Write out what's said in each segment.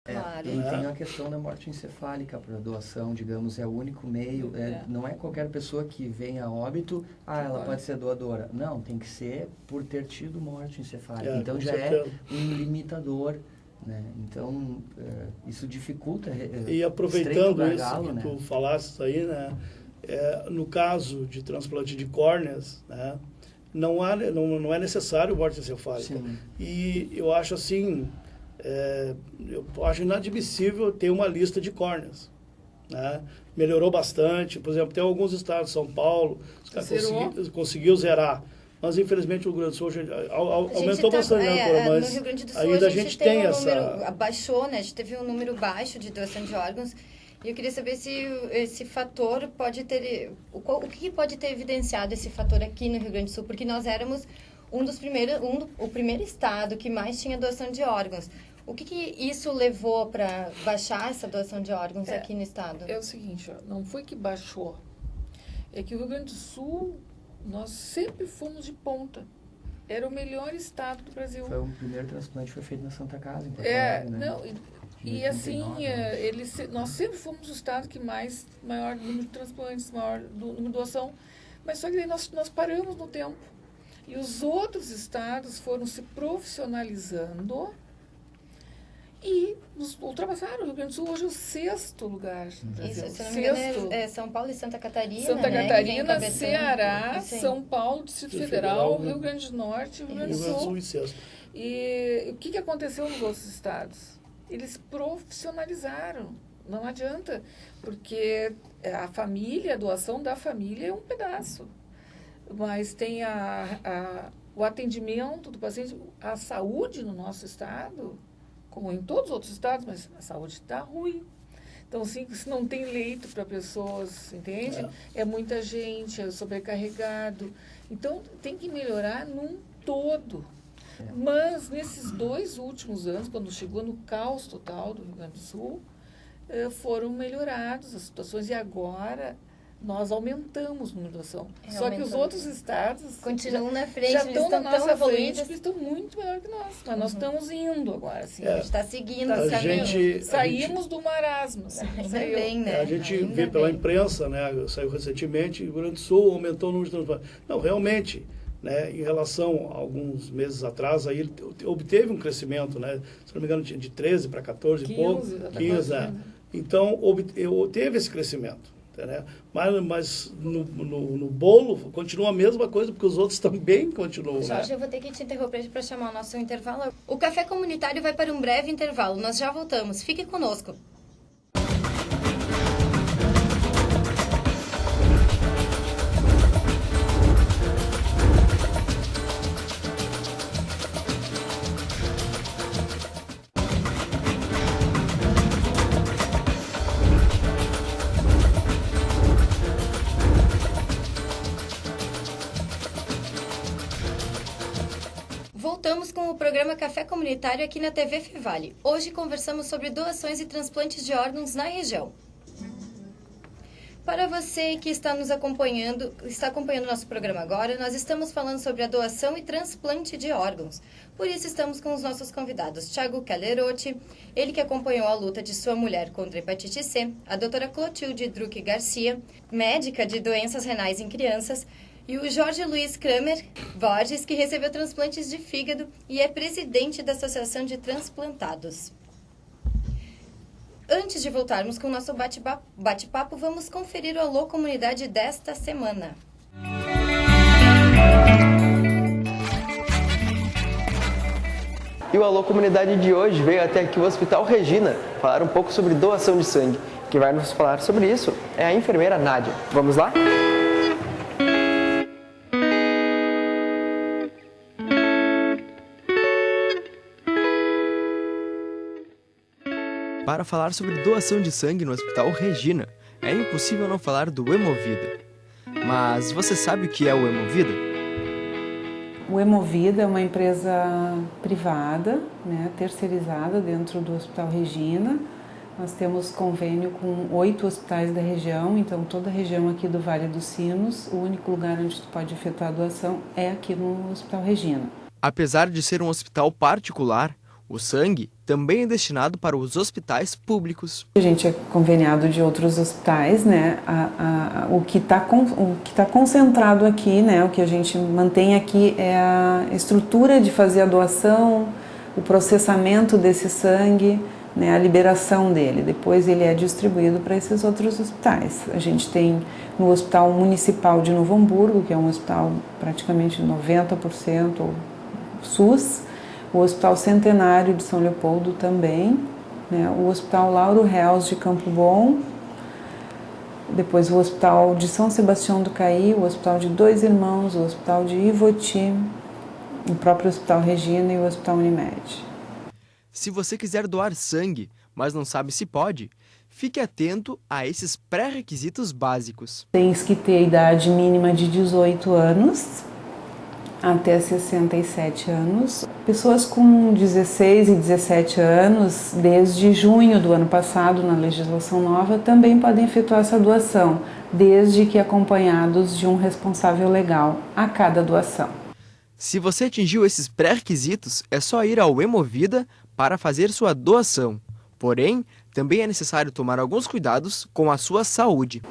Claro. E tem a questão da morte encefálica para doação, digamos, é o único meio, não é qualquer pessoa que vem a óbito, ela pode ser doadora. Não, tem que ser por ter tido morte encefálica. Então já é um limitador, né? Então isso dificulta. E aproveitando gargalo, isso que né? tu falaste aí, né? No caso de transplante de córneas, né? Não é necessário morte encefálica. Sim. E eu acho assim, eu acho inadmissível ter uma lista de córneas, né? Melhorou bastante, por exemplo, tem alguns estados, São Paulo, os caras conseguiu zerar, mas infelizmente o Rio Grande do Sul aumentou bastante, né, mas no Rio Grande do Sul ainda a gente tem número, baixou, né? A gente teve um número baixo de doação de órgãos. E eu queria saber se esse fator pode ter... O que pode ter evidenciado esse fator aqui no Rio Grande do Sul? Porque nós éramos o primeiro estado que mais tinha doação de órgãos. O que isso levou para baixar essa doação de órgãos aqui no estado? É o seguinte, não foi que baixou. É que o Rio Grande do Sul, nós sempre fomos de ponta. Era o melhor estado do Brasil. Foi o primeiro transplante que foi feito na Santa Casa, em Porto Alegre, né? Não, e assim, nós sempre fomos o estado que maior número de transplantes, maior número de doação, mas só que daí nós paramos no tempo. E os outros estados foram se profissionalizando e nos ultrapassaram. O Rio Grande do Sul hoje é o 6º lugar. Isso, se não me engano, é São Paulo e Santa Catarina. Santa Catarina, né, Ceará, São Paulo, Distrito Federal, Rio Grande do Norte, Rio Grande do Sul. E o que aconteceu nos outros estados? Eles profissionalizaram. Não adianta, porque a doação da família é um pedaço. Mas tem o atendimento do paciente, a saúde no nosso estado, como em todos os outros estados, mas a saúde está ruim. Então, assim, se não tem leito para pessoas, entende? É muita gente, é sobrecarregado. Então, tem que melhorar num todo. Mas, nesses 2 últimos anos, quando chegou no caos total do Rio Grande do Sul, foram melhoradas as situações e agora nós aumentamos o número de doação. Só que os outros estados continuam na frente, já estão na nossa frente, eles estão muito melhor que nós. Mas nós estamos indo agora. Assim, a gente está seguindo. Saímos do marasmo. Né? A gente vê pela imprensa, né, saiu recentemente, o Rio Grande do Sul aumentou o número de transplantes. Não, realmente, né, em relação a alguns meses atrás, aí obteve um crescimento, né, se não me engano, de 13 para 14 e pouco, 15. Então, teve esse crescimento. Né? Mas no bolo continua a mesma coisa, porque os outros também continuam. Jorge, eu vou ter que te interromper para chamar o nosso intervalo. O Café Comunitário vai para um breve intervalo. Nós já voltamos. Fique conosco. Voltamos com o programa Café Comunitário aqui na TV Fevale. Hoje conversamos sobre doações e transplantes de órgãos na região. Para você que está acompanhando nosso programa agora, nós estamos falando sobre a doação e transplante de órgãos. Por isso estamos com os nossos convidados, Thiago Calerotti, ele que acompanhou a luta de sua mulher contra a hepatite C, a doutora Clotilde Druck Garcia, médica de doenças renais em crianças, e o Jorge Luiz Kramer Borges, que recebeu transplantes de fígado e é presidente da Associação de Transplantados. Antes de voltarmos com o nosso bate-papo, vamos conferir o Alô Comunidade desta semana. E o Alô Comunidade de hoje veio até aqui o Hospital Regina falar um pouco sobre doação de sangue. Quem vai nos falar sobre isso é a enfermeira Nádia. Vamos lá? Para falar sobre doação de sangue no Hospital Regina, é impossível não falar do Hemovida. Mas você sabe o que é o Hemovida? O Hemovida é uma empresa privada, né, terceirizada dentro do Hospital Regina. Nós temos convênio com 8 hospitais da região, então toda a região aqui do Vale dos Sinos, o único lugar onde tu pode efetuar a doação é aqui no Hospital Regina. Apesar de ser um hospital particular, o sangue também é destinado para os hospitais públicos. A gente é conveniado de outros hospitais, né? O que está concentrado aqui, né? O que a gente mantém aqui é a estrutura de fazer a doação, o processamento desse sangue, né? A liberação dele. Depois ele é distribuído para esses outros hospitais. A gente tem no Hospital Municipal de Novo Hamburgo, que é um hospital praticamente 90% SUS, o Hospital Centenário de São Leopoldo também, né? O Hospital Lauro Reus de Campo Bom, depois o Hospital de São Sebastião do Caí, o Hospital de Dois Irmãos, o Hospital de Ivoti, o próprio Hospital Regina e o Hospital Unimed. Se você quiser doar sangue, mas não sabe se pode, fique atento a esses pré-requisitos básicos. Tens que ter a idade mínima de 18 anos, até 67 anos. Pessoas com 16 e 17 anos, desde junho do ano passado, na legislação nova, também podem efetuar essa doação, desde que acompanhados de um responsável legal a cada doação. Se você atingiu esses pré-requisitos, é só ir ao Hemovida para fazer sua doação. Porém, também é necessário tomar alguns cuidados com a sua saúde.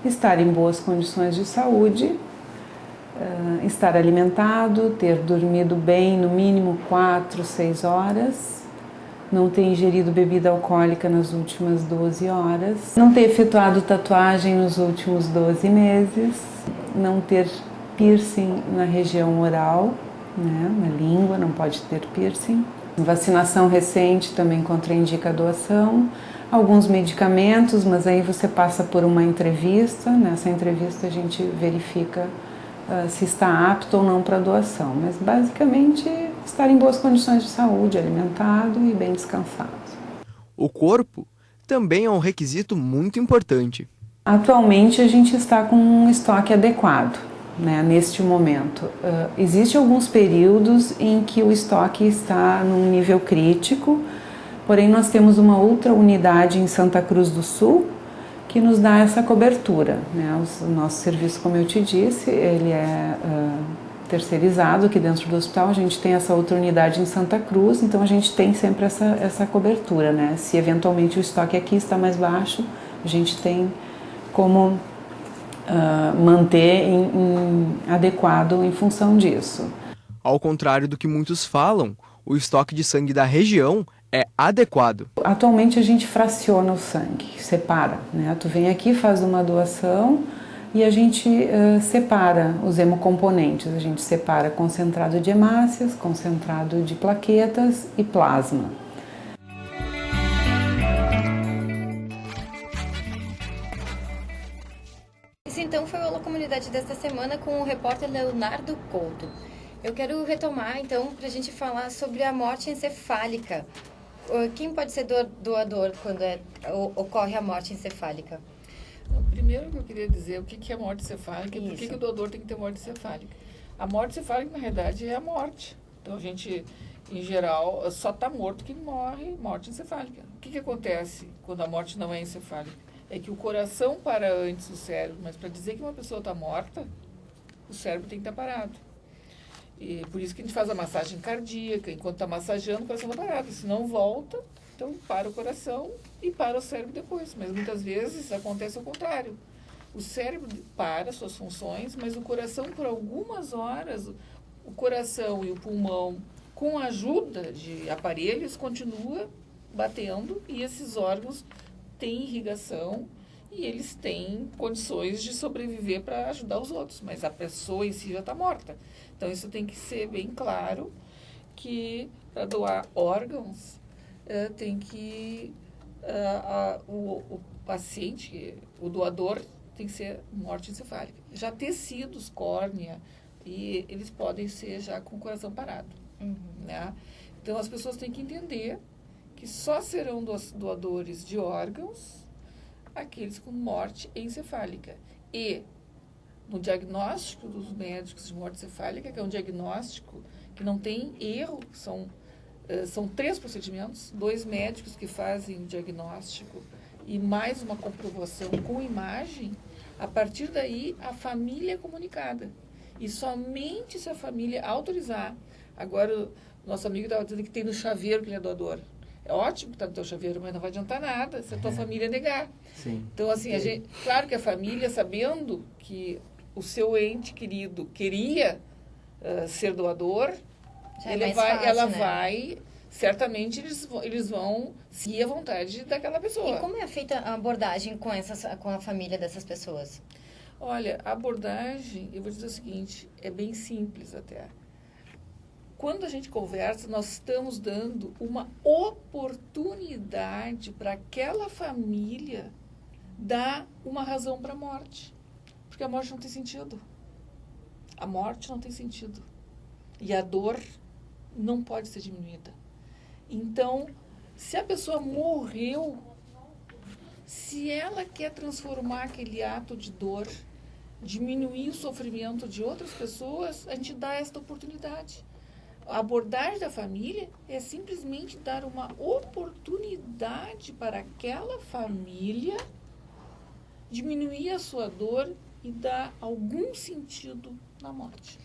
Estar em boas condições de saúde, estar alimentado, ter dormido bem, no mínimo 4, 6 horas, não ter ingerido bebida alcoólica nas últimas 12 horas, não ter efetuado tatuagem nos últimos 12 meses, não ter piercing na região oral, né, na língua, não pode ter piercing. Vacinação recente também contraindica a doação. Alguns medicamentos, mas aí você passa por uma entrevista. Nessa entrevista a gente verifica se está apto ou não para doação. Mas basicamente estar em boas condições de saúde, alimentado e bem descansado. O corpo também é um requisito muito importante. Atualmente a gente está com um estoque adequado, né, neste momento. Existem alguns períodos em que o estoque está num nível crítico, porém nós temos uma outra unidade em Santa Cruz do Sul que nos dá essa cobertura, né? O nosso serviço, como eu te disse, ele é terceirizado aqui dentro do hospital. A gente tem essa outra unidade em Santa Cruz, então a gente tem sempre essa cobertura, né? Se eventualmente o estoque aqui está mais baixo, a gente tem como manter adequado em função disso. Ao contrário do que muitos falam, o estoque de sangue da região é adequado. Atualmente a gente fraciona o sangue, separa, né? Tu vem aqui, faz uma doação e a gente separa os hemocomponentes. A gente separa concentrado de hemácias, concentrado de plaquetas e plasma. Esse então foi o Alô Comunidade desta semana com o repórter Leonardo Couto. Eu quero retomar então para a gente falar sobre a morte encefálica. Quem pode ser doador quando ocorre a morte encefálica? Primeiro que eu queria dizer o que é morte encefálica e por que o doador tem que ter morte encefálica. A morte encefálica, na realidade, é a morte. Então, a gente, em geral, só está morto quem morre morte encefálica. O que acontece quando a morte não é encefálica? É que o coração para antes do cérebro, mas para dizer que uma pessoa está morta, o cérebro tem que estar parado. E por isso que a gente faz a massagem cardíaca, enquanto está massageando, o coração está parado. Se não volta, então para o coração e para o cérebro depois. Mas muitas vezes acontece o contrário. O cérebro para suas funções, mas o coração, por algumas horas, o coração e o pulmão, com a ajuda de aparelhos, continua batendo e esses órgãos têm irrigação e eles têm condições de sobreviver para ajudar os outros, mas a pessoa em si já está morta. Então, isso tem que ser bem claro, que para doar órgãos, tem que o paciente, o doador, tem que ser morte encefálica. Já tecidos, córnea, e eles podem ser já com o coração parado. Né? Então, as pessoas têm que entender que só serão doadores de órgãos aqueles com morte encefálica. E no diagnóstico dos médicos de morte encefálica, que é um diagnóstico que não tem erro, são 3 procedimentos, 2 médicos que fazem o diagnóstico e mais uma comprovação com imagem. A partir daí, a família é comunicada. E somente se a família autorizar. Agora, o nosso amigo estava dizendo que tem no chaveiro que ele é doador. É ótimo que está no teu chaveiro, mas não vai adiantar nada se a tua família negar. Sim. Então, assim, claro que a família, sabendo que o seu ente querido queria ser doador, ela vai, certamente eles vão seguir a vontade daquela pessoa. E como é feita a abordagem com a família dessas pessoas? Olha, a abordagem, eu vou dizer o seguinte, é bem simples até. Quando a gente conversa, nós estamos dando uma oportunidade para aquela família dar uma razão para a morte. Porque a morte não tem sentido. A morte não tem sentido. E a dor não pode ser diminuída. Então, se a pessoa morreu, se ela quer transformar aquele ato de dor, diminuir o sofrimento de outras pessoas, a gente dá esta oportunidade. A abordagem da família é simplesmente dar uma oportunidade para aquela família diminuir a sua dor e dar algum sentido na morte.